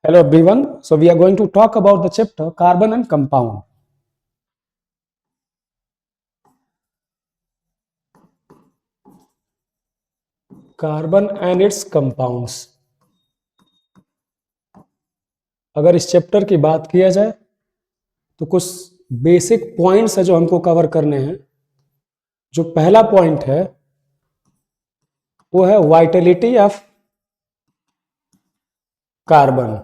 Hello everyone. So we are going to talk about the chapter carbon and compound. Carbon and its compounds. अगर इस chapter की बात किया जाए तो कुछ बेसिक पॉइंट्स है जो हमको कवर करने हैं। जो पहला पॉइंट है वो है वाइटलिटी ऑफ कार्बन।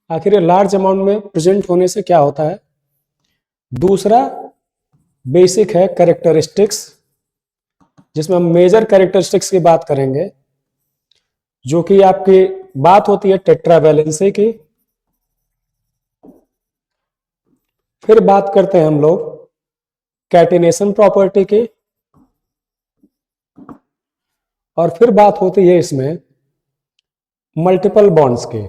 आखिर ये लार्ज अमाउंट में प्रेजेंट होने से क्या होता है। दूसरा बेसिक है कैरेक्टरिस्टिक्स, जिसमें हम मेजर कैरेक्टरिस्टिक्स की बात करेंगे, जो कि आपकी बात होती है टेट्रावैलेंसी की। फिर बात करते हैं हम लोग कैटिनेशन प्रॉपर्टी की, और फिर बात होती है इसमें मल्टीपल बॉन्ड्स की।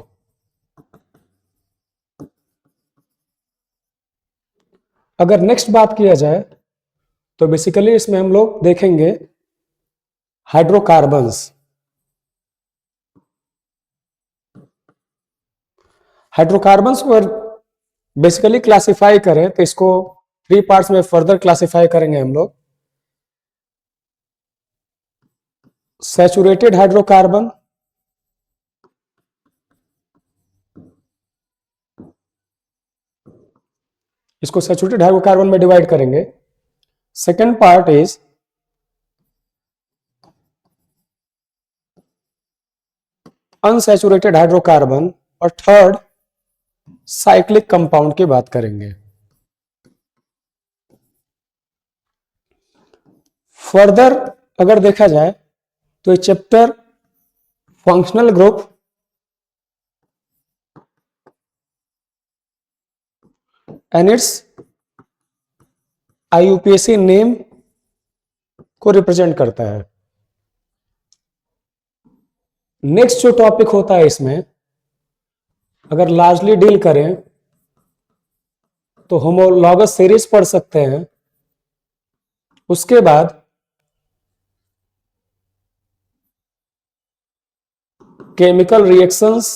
अगर नेक्स्ट बात किया जाए तो बेसिकली इसमें हम लोग देखेंगे हाइड्रोकार्बन्स। हाइड्रोकार्बन्स को बेसिकली क्लासिफाई करें तो इसको 3 पार्ट्स में फर्दर क्लासिफाई करेंगे हम लोग। सैचुरेटेड हाइड्रोकार्बन, इसको सैचुरेटेड हाइड्रोकार्बन में डिवाइड करेंगे। Second part is unsaturated hydrocarbon, और थर्ड साइक्लिक कंपाउंड की बात करेंगे। फर्दर अगर देखा जाए तो ये chapter functional group, and it's IUPAC name को रिप्रेजेंट करता है। नेक्स्ट जो टॉपिक होता है इसमें अगर लार्जली डील करें तो होमोलॉगस सीरीज पढ़ सकते हैं। उसके बाद केमिकल रिएक्शंस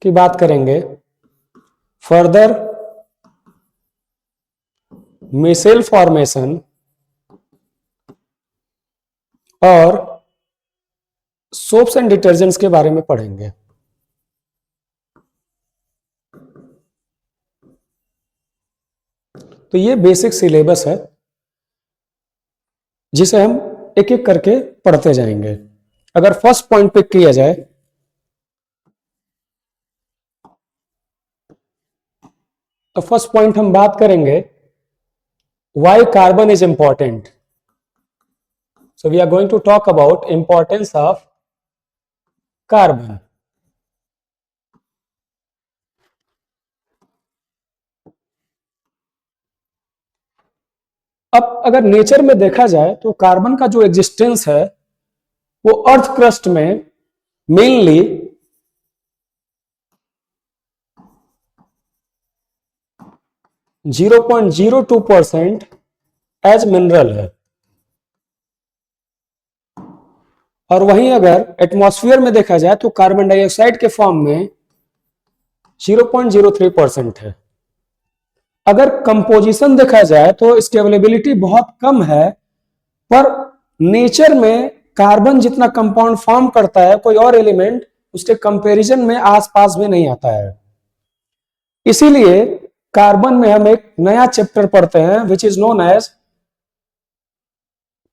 की बात करेंगे। फर्दर मिसेल फॉर्मेशन और सोप्स एंड डिटर्जेंट्स के बारे में पढ़ेंगे। तो ये बेसिक सिलेबस है जिसे हम एक एक करके पढ़ते जाएंगे। अगर फर्स्ट पॉइंट पिक किया जाए तो फर्स्ट पॉइंट हम बात करेंगे why carbon is important. So we are going to talk about importance of carbon. अब अगर नेचर में देखा जाए तो कार्बन का जो एग्जिस्टेंस है वो अर्थ क्रस्ट में मेनली .02% एज मिनरल है, और वहीं अगर एटमॉस्फेयर में देखा जाए तो कार्बन डाइऑक्साइड के फॉर्म में 0.03% है। अगर कंपोजिशन देखा जाए तो इसकी अवेलेबिलिटी बहुत कम है, पर नेचर में कार्बन जितना कंपाउंड फॉर्म करता है कोई और एलिमेंट उसके कंपैरिजन में आसपास भी नहीं आता है। इसीलिए कार्बन में हम एक नया चैप्टर पढ़ते हैं which is known as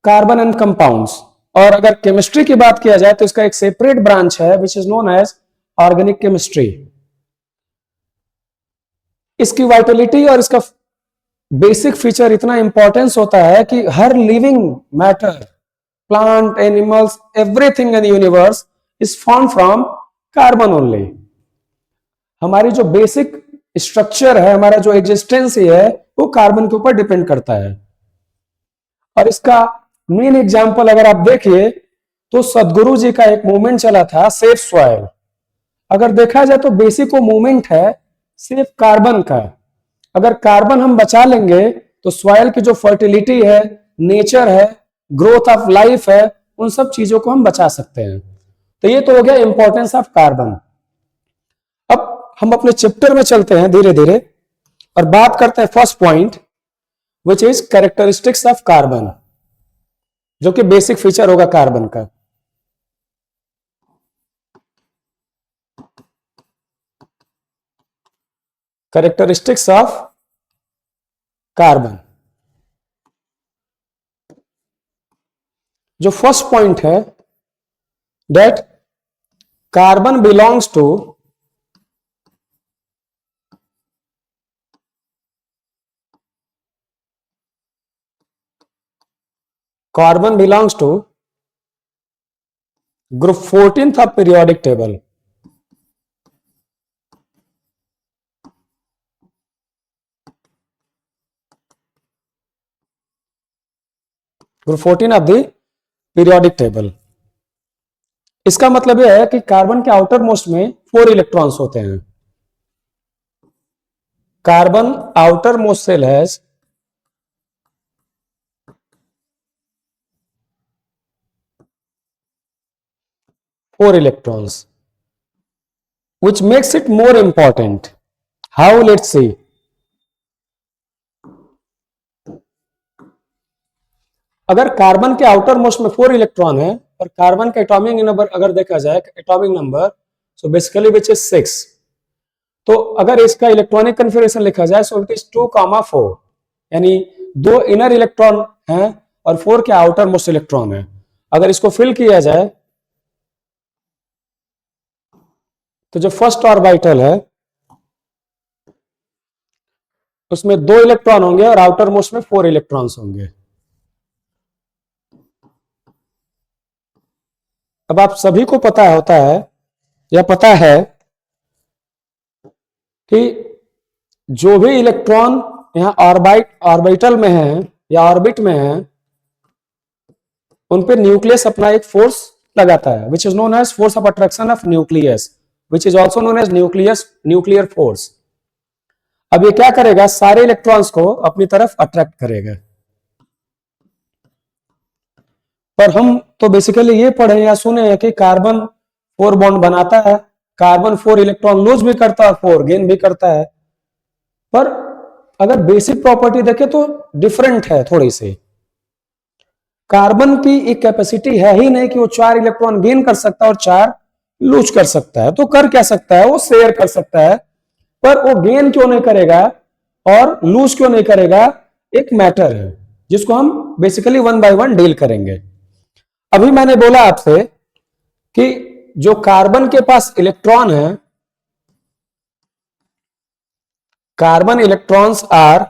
carbon and compounds. और अगर केमिस्ट्री की बात किया जाए तो इसका एक सेपरेट ब्रांच है which is known as organic chemistry. इसकी वाइटलिटी और इसका बेसिक फीचर इतना इंपॉर्टेंस होता है कि हर living matter, plant, animals, everything in the universe is form from carbon only. हमारी जो बेसिक स्ट्रक्चर है, हमारा जो एग्जिस्टेंस है वो कार्बन के ऊपर डिपेंड करता है। और इसका मेन एग्जांपल अगर आप देखिए तो सदगुरु जी का एक मूवमेंट चला था सेफ सॉइल। अगर देखा जाए तो बेसिक वो मूवमेंट है सिर्फ कार्बन का। अगर कार्बन हम बचा लेंगे तो सॉइल की जो फर्टिलिटी है, नेचर है, ग्रोथ ऑफ लाइफ है, उन सब चीजों को हम बचा सकते हैं। तो ये तो हो गया इंपॉर्टेंस ऑफ कार्बन। अब हम अपने चैप्टर में चलते हैं धीरे धीरे और बात करते हैं first point which is characteristics of carbon, जो कि बेसिक फीचर होगा कार्बन का। कैरेक्टरिस्टिक्स ऑफ कार्बन, जो फर्स्ट पॉइंट है that carbon belongs to group 14th of periodic table. Group 14 of the periodic table. इसका मतलब यह है कि कार्बन के आउटर मोस्ट में 4 इलेक्ट्रॉन्स होते हैं। Carbon outer most shell has 4 electrons, which makes it more important. How? Let's see. अगर कार्बन के आउटर मोस्ट में 4 इलेक्ट्रॉन है और कार्बन का एटॉमिक नंबर अगर देखा जाए atomic number, so basically which is 6, तो अगर इसका इलेक्ट्रॉनिक कन्फिगरेशन लिखा जाए सो इट इज 2,4, यानी 2 इनर इलेक्ट्रॉन हैं और 4 के आउटर मोस्ट इलेक्ट्रॉन है। अगर इसको फिल किया जाए तो जो फर्स्ट ऑर्बिटल है उसमें 2 इलेक्ट्रॉन होंगे और आउटर मोस्ट में 4 इलेक्ट्रॉन्स होंगे। अब आप सभी को पता होता है या पता है कि जो भी इलेक्ट्रॉन यहां ऑर्बिटल में है या ऑर्बिट में है उन पे न्यूक्लियस अपना एक फोर्स लगाता है which is known as force of attraction of nucleus, which is also known as nuclear force. अब ये क्या करेगा, सारे इलेक्ट्रॉन्स को अपनी तरफ अट्रैक्ट करेगा। पर हम तो बेसिकली ये पढ़े या सुने हैं कि कार्बन 4 बॉन्ड बनाता है, कार्बन 4 इलेक्ट्रॉन लूज भी करता है, 4 गेन भी करता है। पर अगर बेसिक प्रॉपर्टी देखें तो डिफरेंट है थोड़ी सी। कार्बन की एक कैपेसिटी है ही नहीं कि वो 4 इलेक्ट्रॉन गेन कर सकता है और 4 लूज कर सकता है। तो कर क्या सकता है, वो शेयर कर सकता है, पर वो गेन क्यों नहीं करेगा और लूज क्यों नहीं करेगा, एक मैटर है जिसको हम बेसिकली 1 बाय 1 डील करेंगे। अभी मैंने बोला आपसे कि जो कार्बन के पास इलेक्ट्रॉन है, carbon electrons are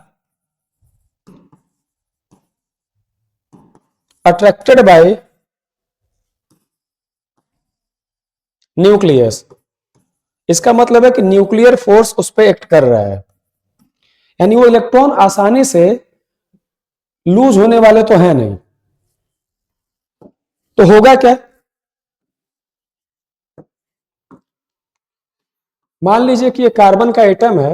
attracted by nucleus. इसका मतलब है कि न्यूक्लियर फोर्स उस पर एक्ट कर रहा है, यानी वो इलेक्ट्रॉन आसानी से लूज होने वाले तो है नहीं। तो होगा क्या, मान लीजिए कि ये कार्बन का एटम है,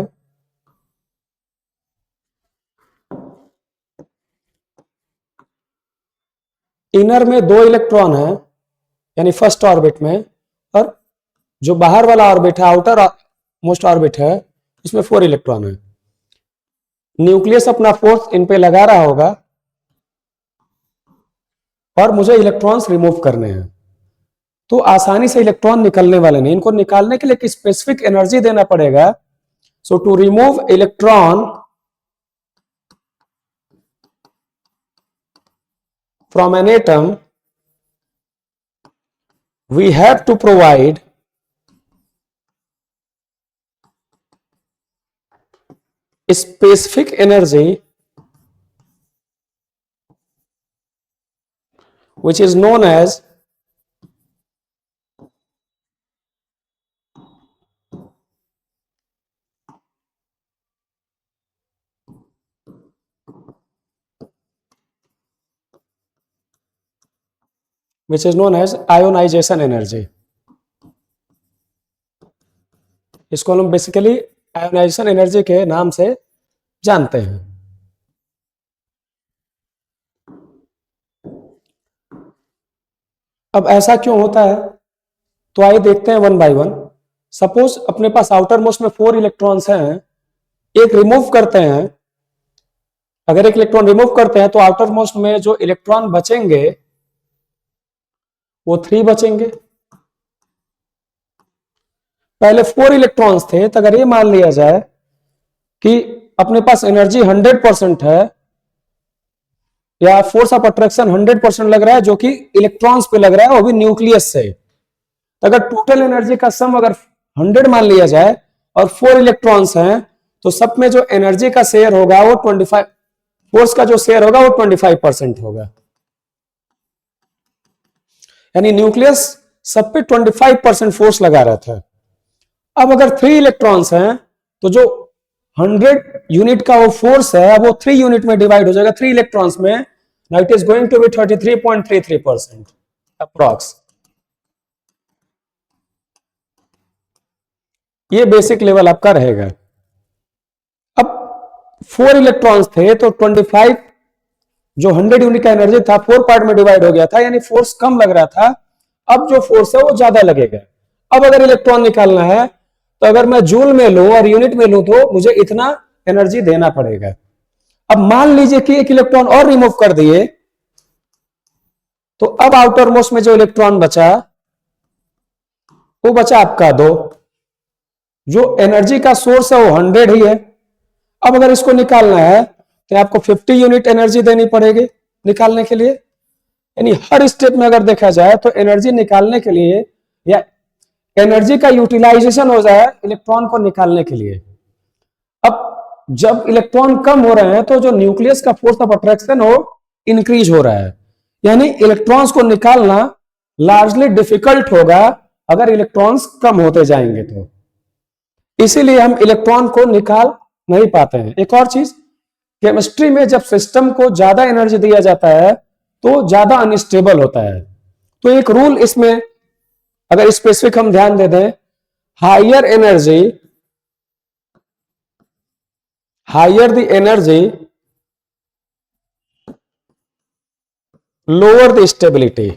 इनर में 2 इलेक्ट्रॉन है यानी फर्स्ट ऑर्बिट में, और जो बाहर वाला ऑर्बिट है आउटर मोस्ट ऑर्बिट है उसमें 4 इलेक्ट्रॉन है। न्यूक्लियस अपना फोर्स इन पे लगा रहा होगा और मुझे इलेक्ट्रॉन्स रिमूव करने हैं, तो आसानी से इलेक्ट्रॉन निकलने वाले नहीं। इनको निकालने के लिए एक स्पेसिफिक एनर्जी देना पड़ेगा। So to remove electron from an atom we have to provide a specific energy which is known as ionization energy। इसको हम बेसिकली आयोनाइजेशन एनर्जी के नाम से जानते हैं। अब ऐसा क्यों होता है, तो आइए देखते हैं वन बाय वन। सपोज अपने पास आउटर मोस्ट में 4 इलेक्ट्रॉन्स हैं, एक रिमूव करते हैं। अगर एक इलेक्ट्रॉन रिमूव करते हैं तो आउटर मोस्ट में जो इलेक्ट्रॉन बचेंगे वो 3 बचेंगे। पहले 4 इलेक्ट्रॉन्स थे, तो अगर ये मान लिया जाए कि अपने पास एनर्जी 100% है या फोर्स ऑफ अट्रैक्शन 100% लग रहा है, जो कि इलेक्ट्रॉन्स पे लग रहा है, वो भी न्यूक्लियस से। तो अगर टोटल एनर्जी का सम अगर 100 मान लिया जाए और 4 इलेक्ट्रॉन्स हैं, तो सब में जो एनर्जी का शेयर होगा वो 25, फोर्स का जो शेयर होगा वो 25% होगा। यानी न्यूक्लियस सब पे 25% फोर्स लगा रहता है। अब अगर 3 इलेक्ट्रॉन्स हैं तो जो 100 यूनिट का वो फोर्स है वो 3 यूनिट में डिवाइड हो जाएगा, 3 इलेक्ट्रॉन्स में। Now it is going to be 33.33% approx. ये बेसिक लेवल आपका रहेगा। अब 4 इलेक्ट्रॉन्स थे तो 25 जो 100 यूनिट का एनर्जी था 4 पार्ट में डिवाइड हो गया था, यानी फोर्स कम लग रहा था। अब जो फोर्स है वो ज्यादा लगेगा। अब अगर इलेक्ट्रॉन निकालना है तो अगर मैं जूल में लूं और यूनिट में लूं तो मुझे इतना एनर्जी देना पड़ेगा। अब मान लीजिए कि एक इलेक्ट्रॉन और रिमूव कर दिए, तो अब आउटर मोस्ट में जो इलेक्ट्रॉन बचा वो बचा आपका 2। जो एनर्जी का सोर्स है वो 100 ही है। अब अगर इसको निकालना है तो आपको 50 यूनिट एनर्जी देनी पड़ेगी निकालने के लिए। यानी हर स्टेप में अगर देखा जाए तो एनर्जी निकालने के लिए या एनर्जी का यूटिलाइजेशन हो जाए इलेक्ट्रॉन को निकालने के लिए। अब जब इलेक्ट्रॉन कम हो रहे हैं तो जो न्यूक्लियस का फोर्स ऑफ अट्रैक्शन हो इंक्रीज हो रहा है, यानी इलेक्ट्रॉन्स को निकालना लार्जली डिफिकल्ट होगा अगर इलेक्ट्रॉन्स कम होते जाएंगे तो। इसीलिए हम इलेक्ट्रॉन को निकाल नहीं पाते हैं। एक और चीज, केमिस्ट्री में जब सिस्टम को ज्यादा एनर्जी दिया जाता है तो ज्यादा अनस्टेबल होता है। तो एक रूल इसमें अगर स्पेसिफिक हम ध्यान दे दें, higher energy, higher the energy lower the stability.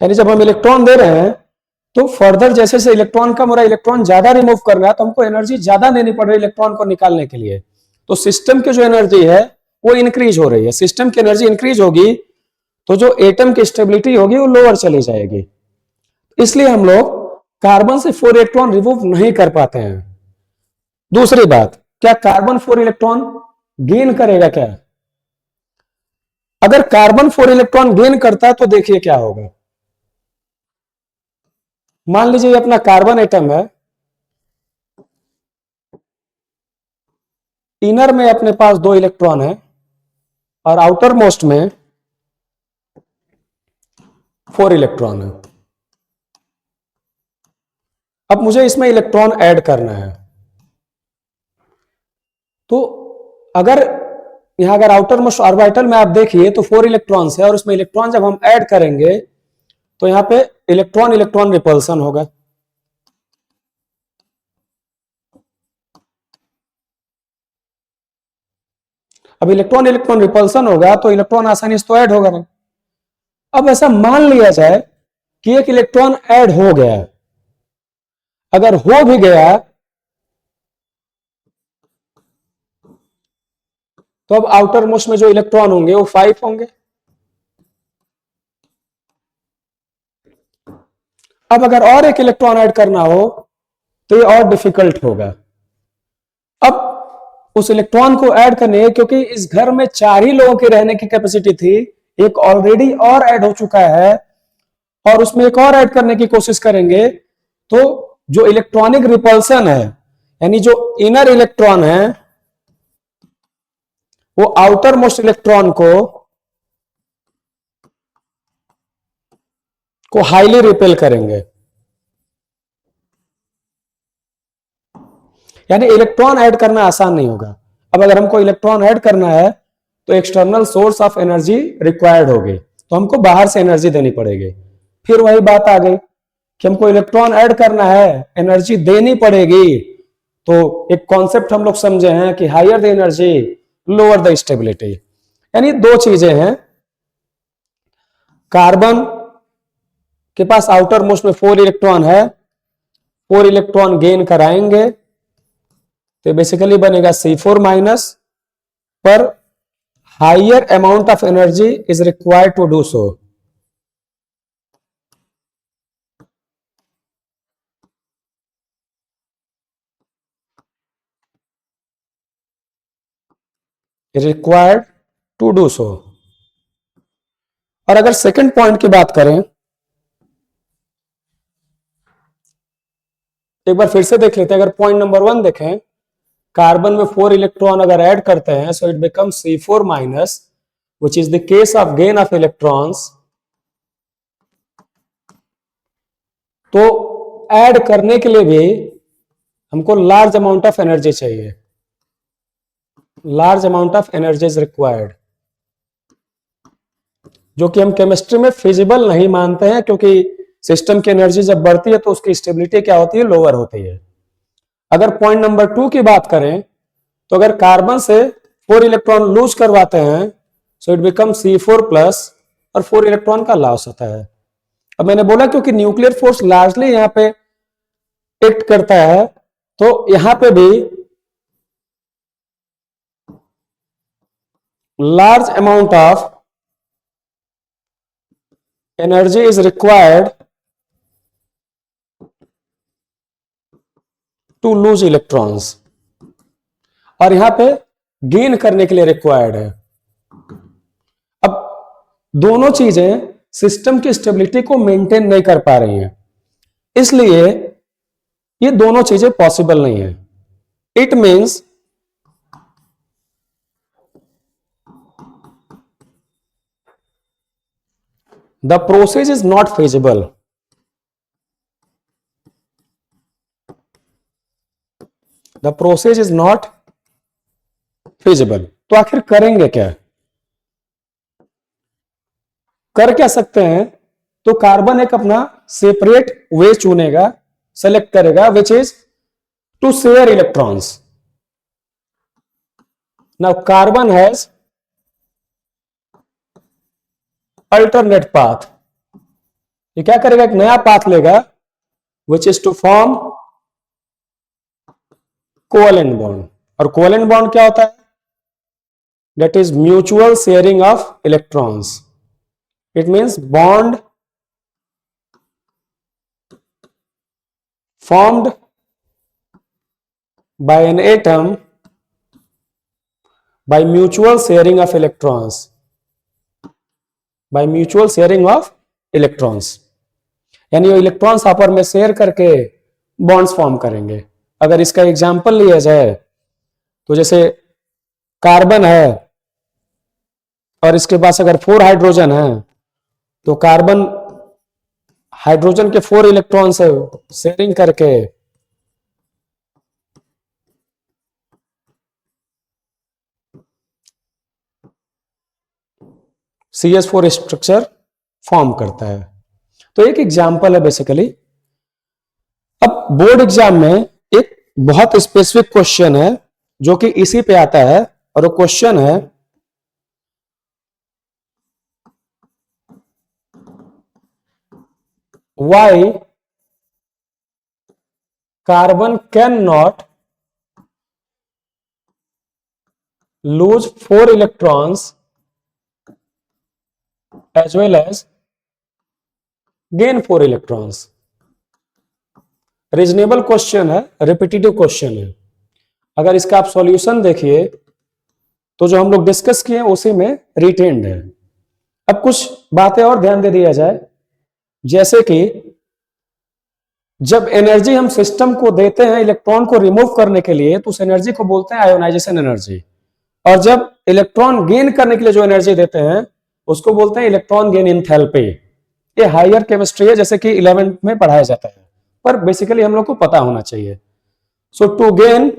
यानी जब हम इलेक्ट्रॉन दे रहे हैं तो फर्दर जैसे जैसे इलेक्ट्रॉन कम हो रहा है, इलेक्ट्रॉन ज्यादा रिमूव करना है, तो हमको एनर्जी ज्यादा देनी पड़ रही है इलेक्ट्रॉन को निकालने के लिए। तो सिस्टम की जो एनर्जी है वो इंक्रीज हो रही है। सिस्टम की एनर्जी इंक्रीज होगी तो जो एटम की स्टेबिलिटी होगी वो लोअर चली जाएगी। इसलिए हम लोग कार्बन से 4 इलेक्ट्रॉन रिमूव नहीं कर पाते हैं। दूसरी बात, क्या कार्बन 4 इलेक्ट्रॉन गेन करेगा क्या? अगर कार्बन 4 इलेक्ट्रॉन गेन करता है तो देखिए क्या होगा। मान लीजिए ये अपना कार्बन एटम है, इनर में अपने पास 2 इलेक्ट्रॉन है और आउटर मोस्ट में 4 इलेक्ट्रॉन है। अब मुझे इसमें इलेक्ट्रॉन ऐड करना है, तो अगर यहां अगर आउटर मोस्ट ऑर्बिटल में आप देखिए तो 4 इलेक्ट्रॉन्स है और उसमें इलेक्ट्रॉन जब हम ऐड करेंगे तो यहां पे इलेक्ट्रॉन इलेक्ट्रॉन रिपल्सन होगा। अब इलेक्ट्रॉन इलेक्ट्रॉन रिपल्सन होगा तो इलेक्ट्रॉन आसानी से तो ऐड होगा नहीं। अब ऐसा मान लिया जाए कि एक इलेक्ट्रॉन ऐड हो गया, अगर हो भी गया तो अब आउटर मोस्ट में जो इलेक्ट्रॉन होंगे वो 5 होंगे। अब अगर और एक इलेक्ट्रॉन ऐड करना हो तो ये और डिफिकल्ट होगा। अब उस इलेक्ट्रॉन को ऐड करने, क्योंकि इस घर में 4 ही लोगों के रहने की कैपेसिटी थी, एक ऑलरेडी और ऐड हो चुका है और उसमें एक और ऐड करने की कोशिश करेंगे, तो जो इलेक्ट्रॉनिक रिपल्सन है यानी जो इनर इलेक्ट्रॉन है वो आउटर मोस्ट इलेक्ट्रॉन को हाईली रिपेल करेंगे। यानी इलेक्ट्रॉन ऐड करना आसान नहीं होगा। अब अगर हमको इलेक्ट्रॉन ऐड करना है तो external source of energy required होगी, तो हमको बाहर से एनर्जी देनी पड़ेगी। फिर वही बात आ गई कि हमको इलेक्ट्रॉन ऐड करना है, एनर्जी देनी पड़ेगी। तो एक कॉन्सेप्ट हम लोग समझे हैं कि higher the energy lower the stability. यानी 2 चीजें हैं, कार्बन के पास आउटर मोस्ट में 4 इलेक्ट्रॉन है, 4 इलेक्ट्रॉन गेन कराएंगे तो बेसिकली बनेगा C4 माइनस, पर higher amount of energy is required to do so. Required to do so. और अगर सेकंड पॉइंट की बात करें, एक बार फिर से देख लेते हैं। अगर पॉइंट नंबर 1 देखें, कार्बन में 4 इलेक्ट्रॉन अगर ऐड करते हैं so it becomes C4 minus, which is the case of gain of electrons. तो ऐड करने के लिए भी हमको लार्ज अमाउंट ऑफ एनर्जी चाहिए, large amount of energy is required, जो कि हम केमिस्ट्री में फिजिबल नहीं मानते हैं, क्योंकि सिस्टम की एनर्जी जब बढ़ती है तो उसकी स्टेबिलिटी क्या होती है, लोअर होती है। अगर पॉइंट नंबर 2 की बात करें तो अगर कार्बन से 4 इलेक्ट्रॉन लूज करवाते हैं so it become C4 plus, और 4 इलेक्ट्रॉन का लॉस होता है। अब मैंने बोला क्योंकि न्यूक्लियर फोर्स लार्जली यहां पे एक्ट करता है, तो यहां पे भी large amount of energy is required to lose electrons, और यहां पे गेन करने के लिए रिक्वायर्ड है। अब दोनों चीजें सिस्टम की स्टेबिलिटी को मेंटेन नहीं कर पा रही हैं, इसलिए ये दोनों चीजें पॉसिबल नहीं है। It means the process is not feasible। The process is not feasible। तो आखिर करेंगे क्या, कर क्या सकते हैं? तो कार्बन एक अपना सेपरेट वे चुनेगा, सेलेक्ट करेगा, which is to share electrons. Now carbon has alternate path. ये क्या करेगा, एक नया पाथ लेगा, which is to form covalent bond. और कोवेलेंट बॉन्ड क्या होता है? That is mutual sharing of electrons. It means bond formed by an atom by mutual sharing of electrons, by mutual sharing of electrons। यानी वो electrons आपस में share करके bonds form करेंगे। अगर इसका एग्जांपल लिया जाए तो जैसे कार्बन है और इसके पास अगर 4 हाइड्रोजन है, तो कार्बन हाइड्रोजन के 4 इलेक्ट्रॉन से शेयरिंग करके CH4 स्ट्रक्चर फॉर्म करता है। तो एक एग्जांपल है बेसिकली। अब बोर्ड एग्जाम में एक बहुत स्पेसिफिक क्वेश्चन है जो कि इसी पे आता है, और वो क्वेश्चन है why carbon cannot lose 4 electrons as well as gain 4 electrons। Reasonable question है, रिपीटेटिव क्वेश्चन है। अगर इसका आप सॉल्यूशन देखिए तो जो हम लोग डिस्कस किए उसी में रिटेन्ड है। अब कुछ बातें और ध्यान दे दिया जाए, जैसे कि जब एनर्जी हम सिस्टम को देते हैं इलेक्ट्रॉन को रिमूव करने के लिए, तो उस एनर्जी को बोलते हैं आयोनाइजेशन एनर्जी। और जब इलेक्ट्रॉन गेन करने के लिए जो एनर्जी देते हैं उसको बोलते हैं इलेक्ट्रॉन गेन एंथैल्पी। ये हायर केमिस्ट्री है, जैसे कि 11th में पढ़ाया जाता है, पर बेसिकली हम लोग को पता होना चाहिए। So to gain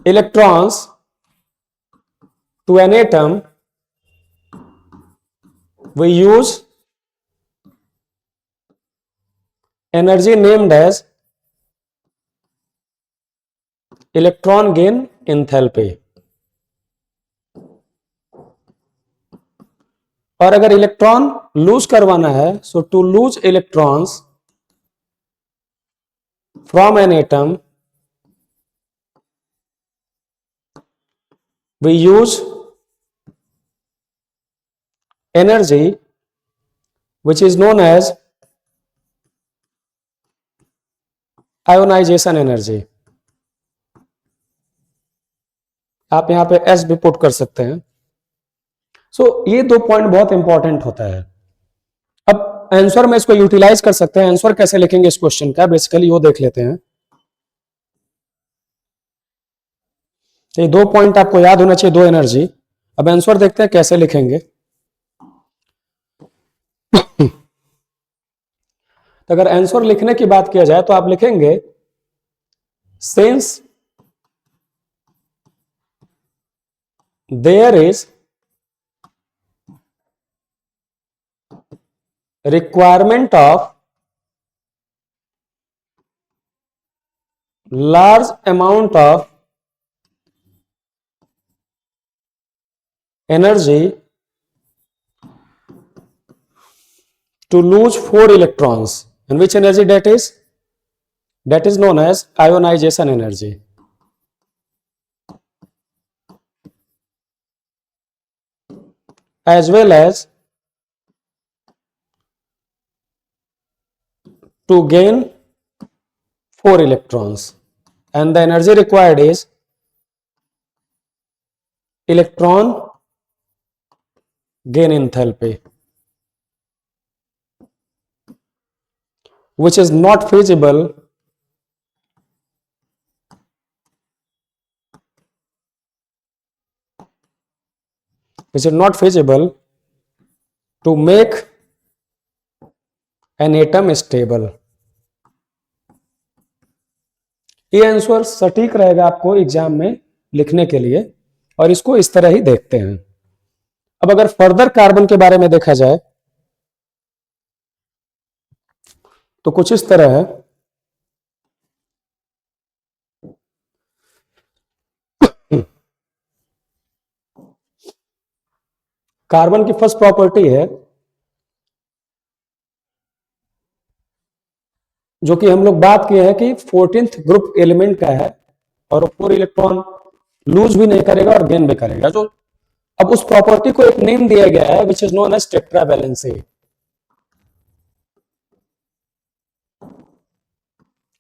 electrons to an atom we use energy named as electron gain enthalpy। और अगर इलेक्ट्रॉन लूज करवाना है, so to lose electrons from an atom we use energy which is known as ionisation energy. आप यहां पे S भी put कर सकते हैं। सो ये दो पॉइंट बहुत इंपॉर्टेंट होता है। अब आंसर में इसको यूटिलाइज कर सकते हैं। आंसर कैसे लिखेंगे इस क्वेश्चन का, बेसिकली वो देख लेते हैं। तो ये दो पॉइंट आपको याद होना चाहिए, दो एनर्जी। अब आंसर देखते हैं कैसे लिखेंगे। तो अगर आंसर लिखने की बात किया जाए तो आप लिखेंगे since there is requirement of large amount of energy to lose 4 electrons, and which energy that is known as ionization energy, as well as to gain 4 electrons, and the energy required is electron gain enthalpy, which is not feasible to make an atom stable। ये answer सटीक रहेगा आपको exam में लिखने के लिए, और इसको इस तरह ही देखते हैं। अब अगर फर्दर कार्बन के बारे में देखा जाए तो कुछ इस तरह है। कार्बन की फर्स्ट प्रॉपर्टी है, जो कि हम लोग बात किए हैं कि 14th ग्रुप एलिमेंट का है, और 4 इलेक्ट्रॉन लूज भी नहीं करेगा और गेन भी करेगा। जो अब उस प्रॉपर्टी को एक नेम दिया गया है which is known as tetravalency,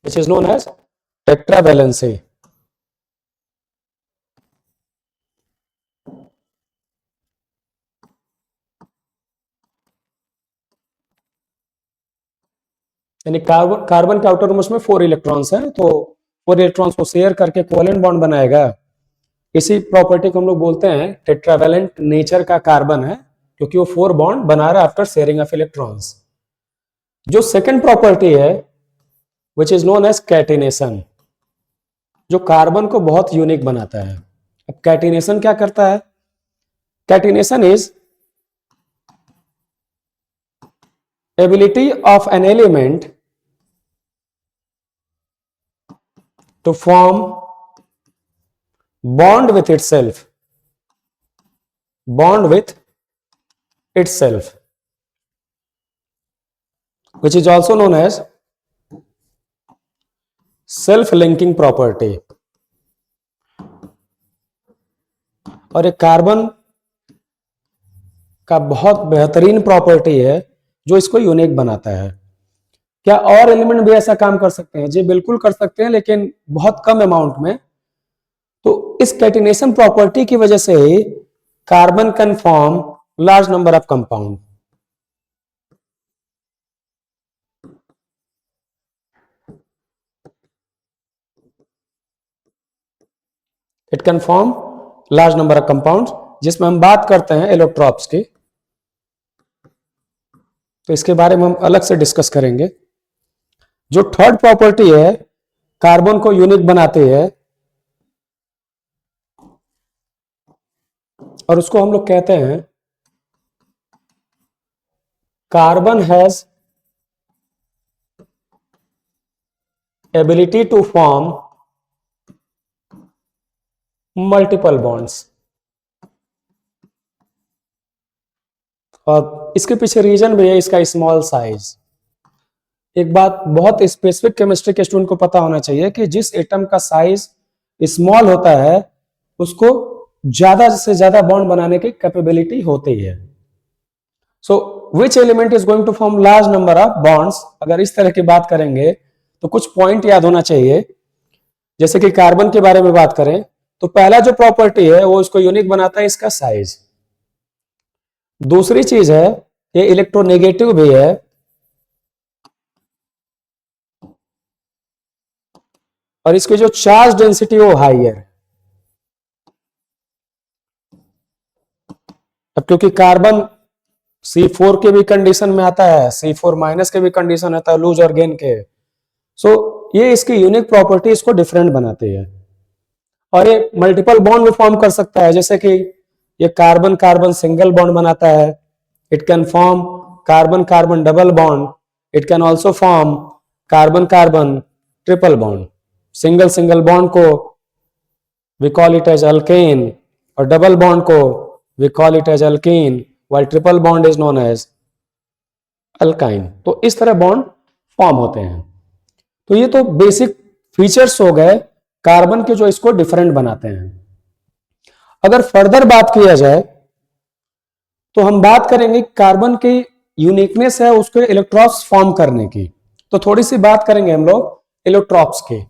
which is known as tetravalency। यानी कार्बन के आउटर मोस्ट में 4 इलेक्ट्रॉन्स हैं, तो 4 इलेक्ट्रॉन्स को शेयर करके कोवेलेंट बॉन्ड बनाएगा। इसी प्रॉपर्टी को हम लोग बोलते हैं टेट्रावैलेंट नेचर का कार्बन है, क्योंकि वो 4 बॉन्ड बना रहा है आफ्टर शेयरिंग ऑफ इलेक्ट्रॉन्स। जो सेकंड प्रॉपर्टी है which is known as catenation, जो कार्बन को बहुत यूनिक बनाता है। अब कैटिनेशन क्या करता है? Catenation is ability of an element to form bond with itself, which is also known as self linking property। और एक कार्बन का बहुत बेहतरीन प्रॉपर्टी है जो इसको यूनिक बनाता है। क्या और एलिमेंट भी ऐसा काम कर सकते हैं? जी बिल्कुल कर सकते हैं, लेकिन बहुत कम अमाउंट में। तो इस कैटिनेशन प्रॉपर्टी की वजह से ही carbon can form large number of compound. It can form large number of compounds, जिसमें हम बात करते हैं एलोट्रॉप्स की, तो इसके बारे में हम अलग से डिस्कस करेंगे। जो थर्ड प्रॉपर्टी है कार्बन को यूनिक बनाती है, और उसको हम लोग कहते हैं carbon has ability to form multiple bonds. और इसके पीछे रीजन भी है इसका स्मॉल साइज। एक बात बहुत स्पेसिफिक केमिस्ट्री के स्टूडेंट को पता होना चाहिए कि जिस एटम का साइज स्मॉल होता है उसको ज्यादा से ज्यादा बॉन्ड बनाने की कैपेबिलिटी होती है। So which element is going to form large number of bonds, अगर इस तरह की बात करेंगे तो कुछ पॉइंट याद होना चाहिए। जैसे कि कार्बन के बारे में बात करें तो पहला जो प्रॉपर्टी है वो इसको यूनिक बनाता है इसका साइज। दूसरी चीज है ये इलेक्ट्रोनेगेटिव भी है, और इसकी जो चार्ज डेंसिटी वो हाइयर है। अब क्योंकि कार्बन C4 के भी कंडीशन में आता है, C4 माइनस के भी कंडीशन आता है लूज और गेन के, सो ये इसकी यूनिक प्रॉपर्टी इसको डिफरेंट बनाती है। और ये मल्टीपल बॉन्ड भी फॉर्म कर सकता है, जैसे कि ये कार्बन कार्बन सिंगल बॉन्ड बनाता है, it can form carbon carbon double bond, it can also form carbon carbon triple bond. Single single bond को we call it as alkane और डबल बॉन्ड को we call it as alkene, while triple bond is known as alkyne. तो इस तरह bond form होते हैं। तो ये तो बेसिक फीचर्स हो गए कार्बन के जो इसको डिफरेंट बनाते हैं। अगर फर्दर बात किया जाए तो हम बात करेंगे कार्बन की यूनिकनेस है उसके इलेक्ट्रॉन्स फॉर्म करने की। तो थोड़ी सी बात करेंगे हम लोग इलेक्ट्रॉन्स की।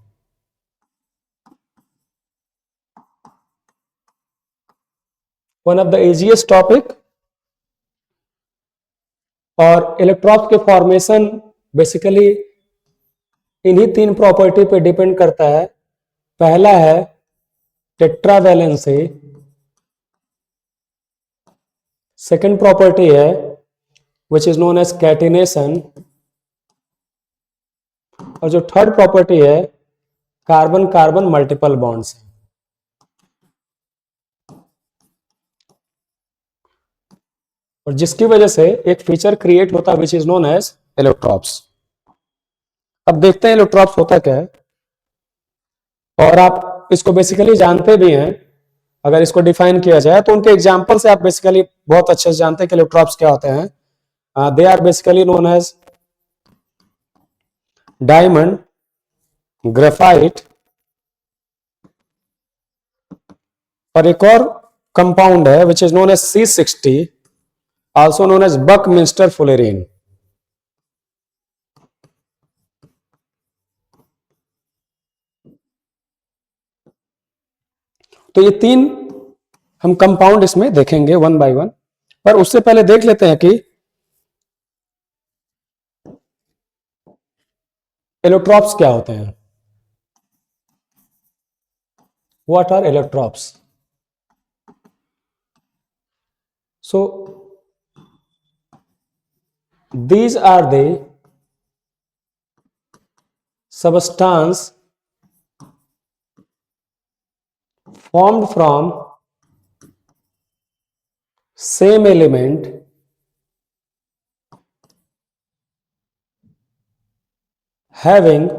One of the easiest topic, और इलेक्ट्रॉन्स के फॉर्मेशन बेसिकली इन्हीं तीन प्रॉपर्टी पे डिपेंड करता है। पहला है टेट्रावैलेंसी, सेकेंड प्रॉपर्टी है which is known as catenation, और जो थर्ड प्रॉपर्टी है कार्बन कार्बन मल्टीपल बॉन्ड्स। और जिसकी वजह से एक फीचर क्रिएट होता है which is known as allotropes. अब देखते हैं एलोट्रॉप्स होता क्या है, और आप इसको बेसिकली जानते भी हैं। अगर इसको डिफाइन किया जाए तो उनके एग्जांपल से आप बेसिकली बहुत अच्छे से जानते हैं कि एलोट्रॉप्स क्या होते हैं। They are basically known as diamond, graphite, और एक और कंपाउंड है which is known as C60, also known as Buckminster fullerene। तो ये तीन हम कंपाउंड इसमें देखेंगे वन बाय वन, पर उससे पहले देख लेते हैं कि एलोट्रॉप्स क्या होते हैं। What are allotropes? So these are the substance formed from same element having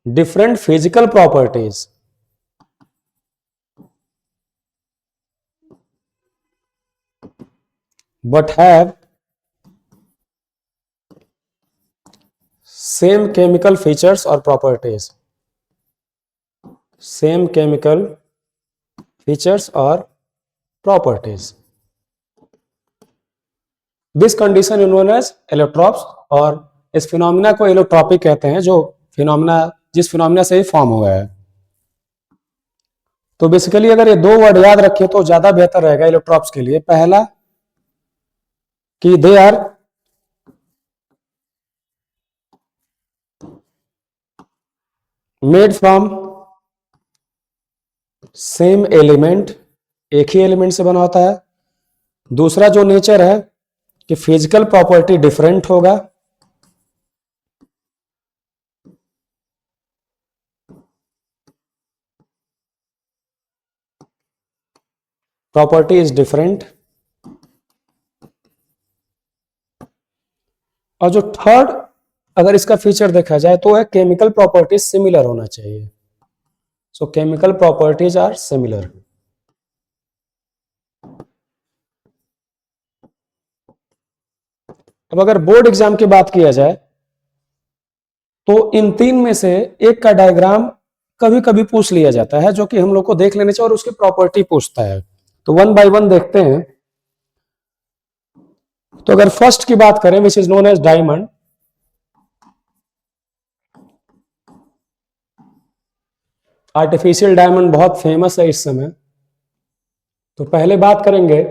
different physical properties but have same chemical features or properties, same chemical features or properties। This condition is known as allotropes, और इस phenomena को allotropic कहते हैं, जो phenomena जिस phenomena से form हुआ है। तो बेसिकली अगर ये दो वर्ड याद रखें तो ज्यादा बेहतर रहेगा एलोट्रॉप्स के लिए। पहला कि they are made from same element, एक ही एलिमेंट से बना होता है। दूसरा जो नेचर है कि फिजिकल प्रॉपर्टी डिफरेंट होगा। Property is different. और जो थर्ड अगर इसका फीचर देखा जाए तो है केमिकल प्रॉपर्टीज सिमिलर होना चाहिए। So chemical properties are similar. अब अगर बोर्ड एग्जाम की बात किया जाए तो इन तीन में से एक का डायग्राम कभी कभी पूछ लिया जाता है, जो कि हम लोग को देख लेने चाहिए, और उसकी प्रॉपर्टी पूछता है। तो वन बाय वन देखते हैं। तो अगर फर्स्ट की बात करें, which is known as diamond, artificial diamond बहुत फेमस है इस समय। तो पहले बात करेंगे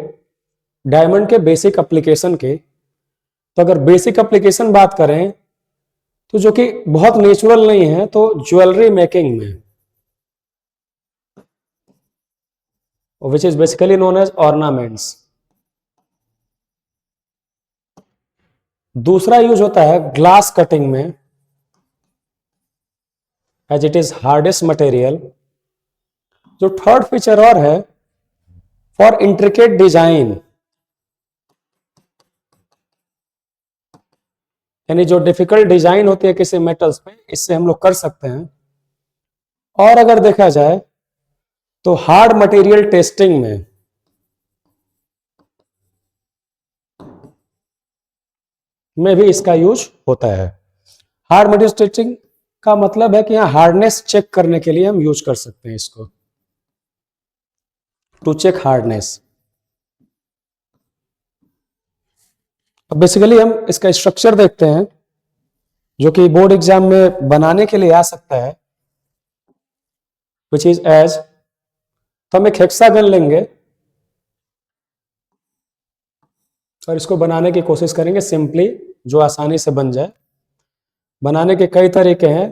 डायमंड के बेसिक एप्लीकेशन के। तो अगर बेसिक एप्लीकेशन बात करें तो जो कि बहुत नेचुरल नहीं है, तो ज्वेलरी मेकिंग में, which is basically known as ornaments. दूसरा यूज होता है ग्लास कटिंग में, as it is hardest material. जो थर्ड फीचर और है, फॉर इंट्रिकेट डिजाइन, यानी जो डिफिकल्ट डिजाइन होती है किसी मेटल्स पे, इससे हम लोग कर सकते हैं। और अगर देखा जाए तो हार्ड मटेरियल टेस्टिंग में भी इसका यूज होता है। हार्ड मटेरियल टेस्टिंग का मतलब है कि यहां हार्डनेस चेक करने के लिए हम यूज कर सकते हैं इसको, टू चेक हार्डनेस। अब बेसिकली हम इसका स्ट्रक्चर देखते हैं, जो कि बोर्ड एग्जाम में बनाने के लिए आ सकता है, विच इज एज, तो हम एक हेक्सागन लेंगे और इसको बनाने की कोशिश करेंगे सिंपली, जो आसानी से बन जाए। बनाने के कई तरीके हैं।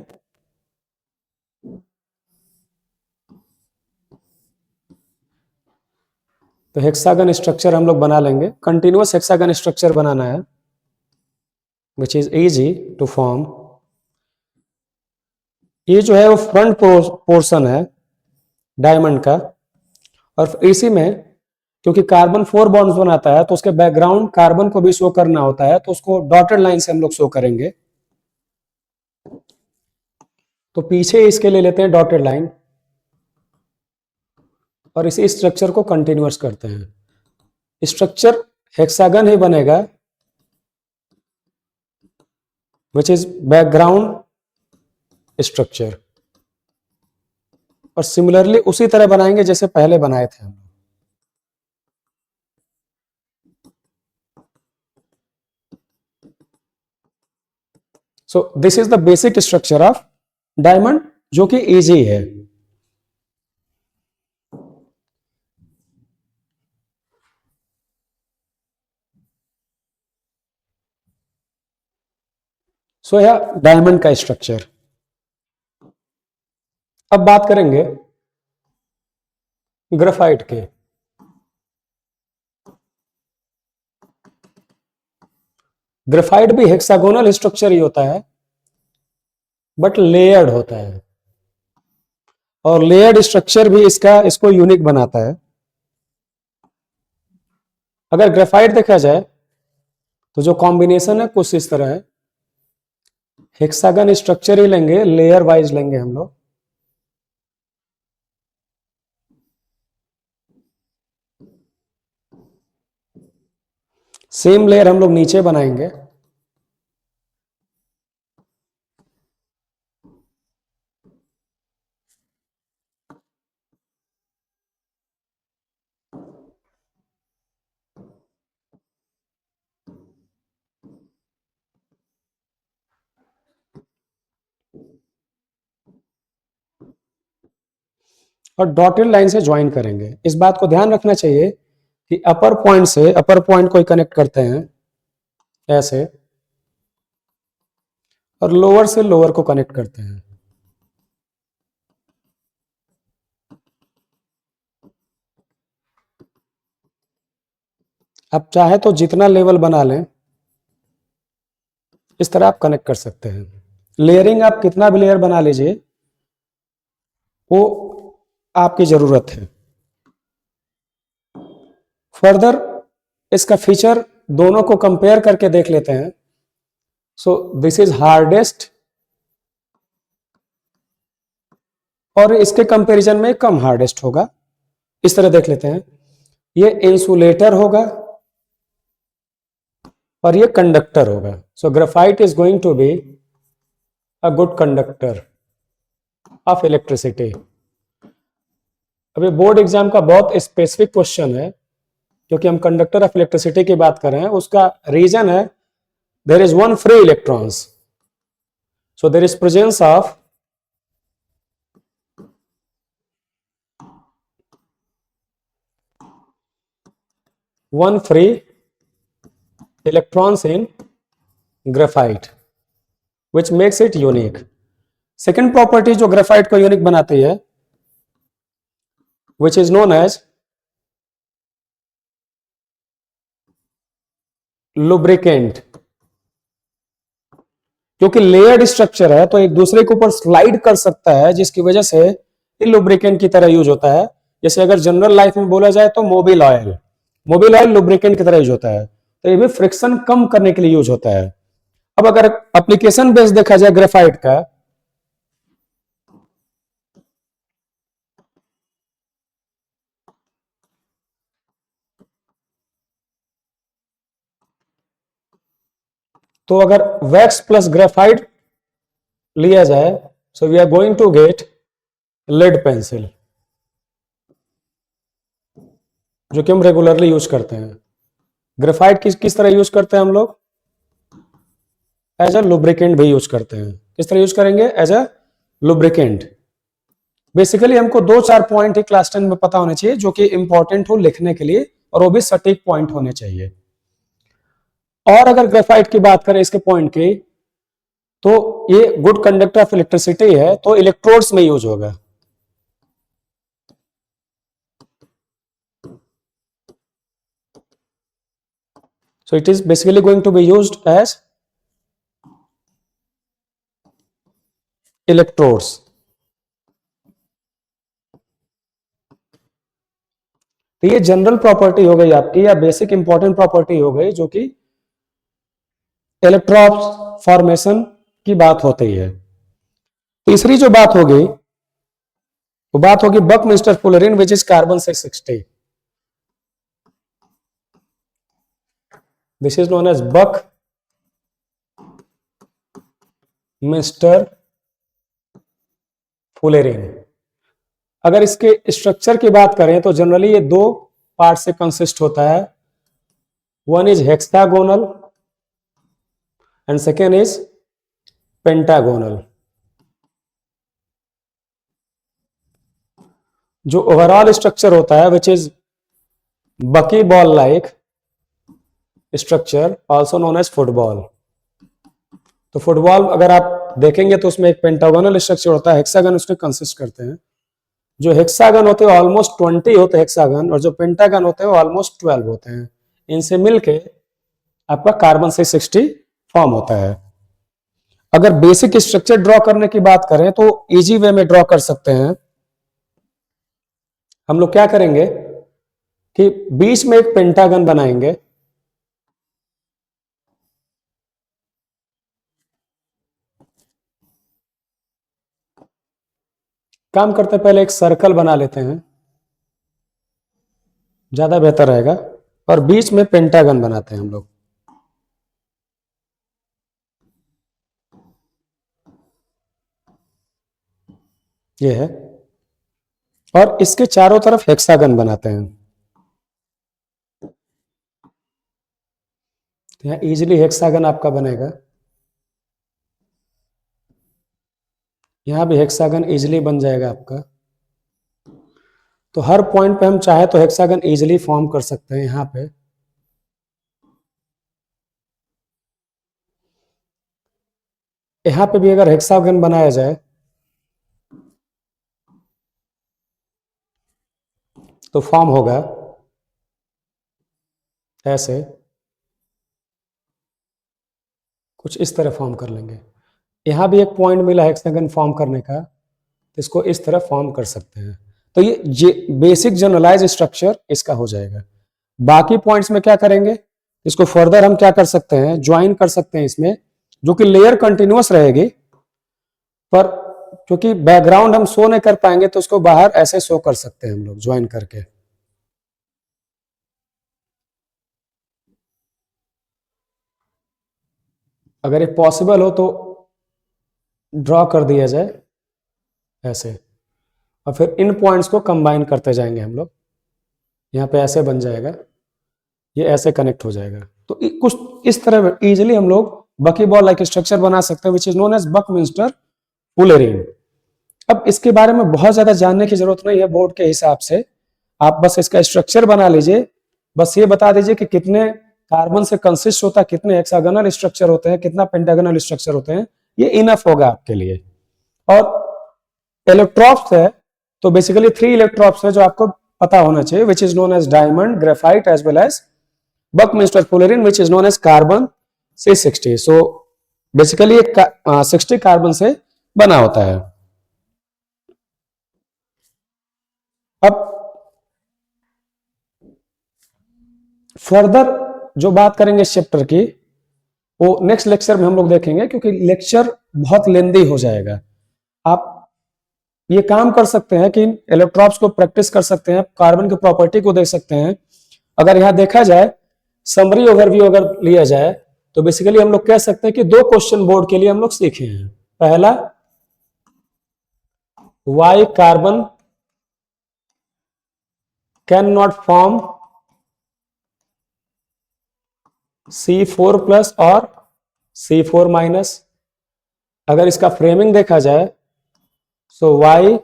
तो हेक्सागन स्ट्रक्चर हम लोग बना लेंगे। कंटिन्यूअस हेक्सागन स्ट्रक्चर बनाना है, which is easy to form. ये जो है वो फ्रंट पोर्शन है डायमंड का, और इसी में क्योंकि कार्बन 4 बॉन्ड्स बनाता है, तो उसके बैकग्राउंड कार्बन को भी शो करना होता है, तो उसको डॉटेड लाइन से हम लोग शो करेंगे। तो पीछे इसके ले लेते हैं डॉटेड लाइन, और इसी स्ट्रक्चर को कंटिन्यूअस करते हैं। स्ट्रक्चर हेक्सागन ही बनेगा, विच इज बैकग्राउंड स्ट्रक्चर, और सिमिलरली उसी तरह बनाएंगे जैसे पहले बनाए थे हम। So this is the basic structure of diamond, जो कि इजी है। सो यह डायमंड का स्ट्रक्चर। अब बात करेंगे ग्रेफाइट के। ग्रेफाइट भी हेक्सागोनल स्ट्रक्चर ही होता है, बट लेयर्ड होता है, और लेयर्ड स्ट्रक्चर भी इसको यूनिक बनाता है। अगर ग्रेफाइट देखा जाए तो जो कॉम्बिनेशन है कुछ इस तरह है। हेक्सागन स्ट्रक्चर ही लेंगे, लेयर वाइज लेंगे हम लोग। सेम लेयर हम लोग नीचे बनाएंगे, और डॉटेड लाइन से ज्वाइन करेंगे। इस बात को ध्यान रखना चाहिए कि अपर पॉइंट से अपर पॉइंट को कनेक्ट करते हैं ऐसे, और लोअर से लोअर को कनेक्ट करते हैं। आप चाहे तो जितना लेवल बना लें, इस तरह आप कनेक्ट कर सकते हैं। लेयरिंग आप कितना भी लेयर बना लीजिए, वो आपकी जरूरत है। फर्दर इसका फीचर दोनों को कंपेयर करके देख लेते हैं। सो दिस इज हार्डेस्ट, और इसके कंपैरिजन में कम हार्डेस्ट होगा। इस तरह देख लेते हैं। ये इंसुलेटर होगा और ये कंडक्टर होगा. So graphite is going to be a good conductor of electricity. अभी बोर्ड एग्जाम का बहुत स्पेसिफिक क्वेश्चन है, क्योंकि हम कंडक्टर ऑफ इलेक्ट्रिसिटी की बात कर रहे हैं. उसका रीजन है there is one free electrons, so there is presence of one free electrons in graphite which makes it unique. Second property जो graphite को unique बनाती है which is known as lubricant. क्योंकि लेयर्ड स्ट्रक्चर है तो एक दूसरे के ऊपर स्लाइड कर सकता है, जिसकी वजह से ये लुब्रिकेंट की तरह यूज होता है. जैसे अगर जनरल लाइफ में बोला जाए तो मोबिल ऑयल लुब्रिकेंट की तरह यूज होता है, तो ये भी फ्रिक्शन कम करने के लिए यूज होता है. अब अगर एप्लीकेशन बेस देखा जाए ग्रेफाइट का, तो अगर वैक्स प्लस ग्रेफाइट लिया जाए, so we are going to get lead pencil, जो कि हम रेगुलरली यूज करते हैं. ग्रेफाइट किस तरह यूज करते हैं हम लोग? एज अ लुब्रिकेंट भी यूज करते हैं. किस तरह यूज करेंगे? As a lubricant. बेसिकली हमको 2-4 पॉइंट ही क्लास 10 में पता होने चाहिए जो कि इंपॉर्टेंट हो लिखने के लिए, और वो भी सटीक पॉइंट होने चाहिए. और अगर ग्रेफाइट की बात करें इसके पॉइंट की, तो ये गुड कंडक्टर ऑफ इलेक्ट्रिसिटी है, तो इलेक्ट्रोड्स में यूज होगा. So it is basically going to be used as electrodes. तो ये जनरल प्रॉपर्टी हो गई आपकी, या बेसिक इंपॉर्टेंट प्रॉपर्टी हो गई, जो कि इलेक्ट्रॉन फॉर्मेशन की बात होती है. तीसरी जो बात होगी वो बात होगी buckminsterfullerene which is carbon 660. This is known as buckminsterfullerene. अगर इसके स्ट्रक्चर की बात करें तो जनरली ये 2 पार्ट से कंसिस्ट होता है. One is hexagonal and second is pentagonal. जो ओवरऑल स्ट्रक्चर होता है which is buckyball like structure, also known as football. तो फुटबॉल अगर आप देखेंगे तो उसमें एक पेंटागोनल स्ट्रक्चर होता है, हेक्सागन उसमें कंसिस्ट करते हैं. जो हेक्सागन होते हैं ऑलमोस्ट 20 होते हैं हेक्सागन, और जो पेंटागन होते हैं ऑलमोस्ट 12 होते हैं. इनसे मिलके आपका कार्बन 660 फॉर्म होता है. अगर बेसिक स्ट्रक्चर ड्रॉ करने की बात करें तो इजी वे में ड्रॉ कर सकते हैं. हम लोग क्या करेंगे कि बीच में एक पेंटागन बनाएंगे, काम करते पहले एक सर्कल बना लेते हैं, ज्यादा बेहतर रहेगा, और बीच में पेंटागन बनाते हैं हम लोग. ये है, और इसके चारों तरफ हेक्सागन बनाते हैं. तो यहां इजिली हेक्सागन आपका बनेगा, यहां भी हेक्सागन इजिली बन जाएगा आपका. तो हर पॉइंट पे हम चाहे तो हेक्सागन इजिली फॉर्म कर सकते हैं. यहां पे भी अगर हेक्सागन बनाया जाए तो फॉर्म होगा ऐसे, कुछ इस तरह फॉर्म कर लेंगे. यहां भी एक पॉइंट मिला हेक्सागन फॉर्म करने का, तो इसको इस तरह फॉर्म कर सकते हैं. तो ये बेसिक जनरलाइज स्ट्रक्चर इसका हो जाएगा. बाकी पॉइंट्स में क्या करेंगे, इसको फर्दर हम क्या कर सकते हैं, ज्वाइन कर सकते हैं इसमें, जो कि लेयर कंटिन्यूअस रहेगी, पर क्योंकि बैकग्राउंड हम शो नहीं कर पाएंगे तो उसको बाहर ऐसे शो कर सकते हैं हम लोग ज्वाइन करके. अगर ये पॉसिबल हो तो ड्रॉ कर दिया जाए ऐसे, और फिर इन पॉइंट्स को कंबाइन करते जाएंगे हम लोग। यहाँ पे ऐसे बन जाएगा, ये ऐसे कनेक्ट हो जाएगा। तो कुछ इस तरह इजीली हम लोग बकीबॉल लाइक स्ट्रक्चर बना सकते हैं, which is known as buckminsterfullerene. अब इसके बारे में बहुत ज्यादा जानने की जरूरत नहीं है बोर्ड के हिसाब से, आप बस इसका स्ट्रक्चर बना लीजिए, बस ये बता दीजिए कि कितने कार्बन से कंसिस्ट होता है, कितने हेक्सागोनल स्ट्रक्चर होते हैं, कितना पेंटागोनल स्ट्रक्चर होते हैं, ये इनफ होगा आपके लिए। और इलेक्ट्रॉप्स है तो बेसिकली 3 इलेक्ट्रॉप्स है जो आपको पता होना चाहिए, which is known as diamond, graphite as well as buckminsterfullerene, which is known as carbon C60। So basically 60 carbon से बना होता है। अब फर्दर जो बात करेंगे इस चैप्टर की वो नेक्स्ट लेक्चर में हम लोग देखेंगे, क्योंकि लेक्चर बहुत लेंदी हो जाएगा। आप ये काम कर सकते हैं कि इलेक्ट्रॉप्स को प्रैक्टिस कर सकते हैं, कार्बन की प्रॉपर्टी को देख सकते हैं। अगर यहां देखा जाए समरी ओवरव्यू अगर लिया जाए तो बेसिकली हम लोग कह सकते हैं कि 2 क्वेश्चन बोर्ड के लिए हम लोग सीखे हैं। पहला, why carbon can not form C4+ और C4-। अगर इसका फ्रेमिंग देखा जाए so why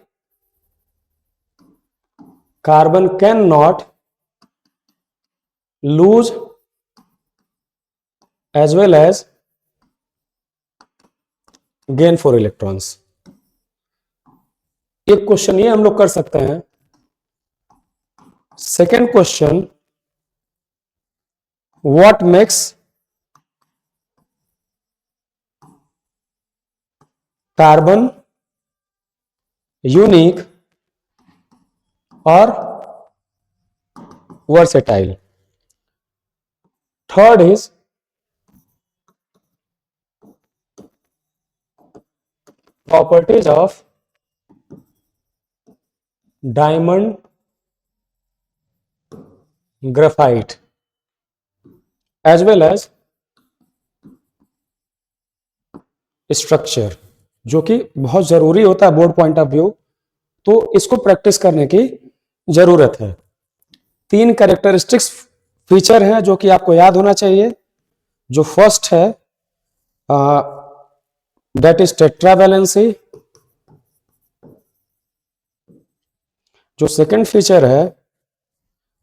carbon can not lose as well as gain 4 electrons. एक क्वेश्चन ये हम लोग कर सकते हैं। Second question, what makes carbon unique और versatile. Third is properties of diamond, graphite as well as structure, जो कि बहुत जरूरी होता है बोर्ड पॉइंट ऑफ व्यू, तो इसको प्रैक्टिस करने की जरूरत है। 3 कैरेक्टरिस्टिक्स फीचर हैं जो कि आपको याद होना चाहिए। जो फर्स्ट है दैट इज टेट्रावैलेंसी, जो सेकंड फीचर है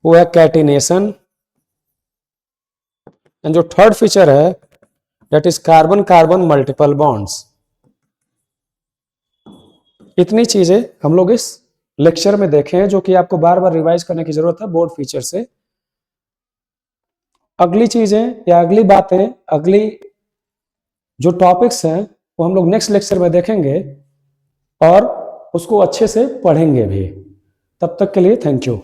वो है कैटिनेशन, एंड जो थर्ड फीचर है that is carbon carbon multiple bonds. इतनी चीजें हम लोग इस लेक्चर में देखे हैं जो कि आपको बार बार रिवाइज करने की जरूरत है बोर्ड फीचर से। अगली चीजें या अगली बातें, अगली जो टॉपिक्स हैं वो हम लोग नेक्स्ट लेक्चर में देखेंगे और उसको अच्छे से पढ़ेंगे भी। तब तक के लिए थैंक यू।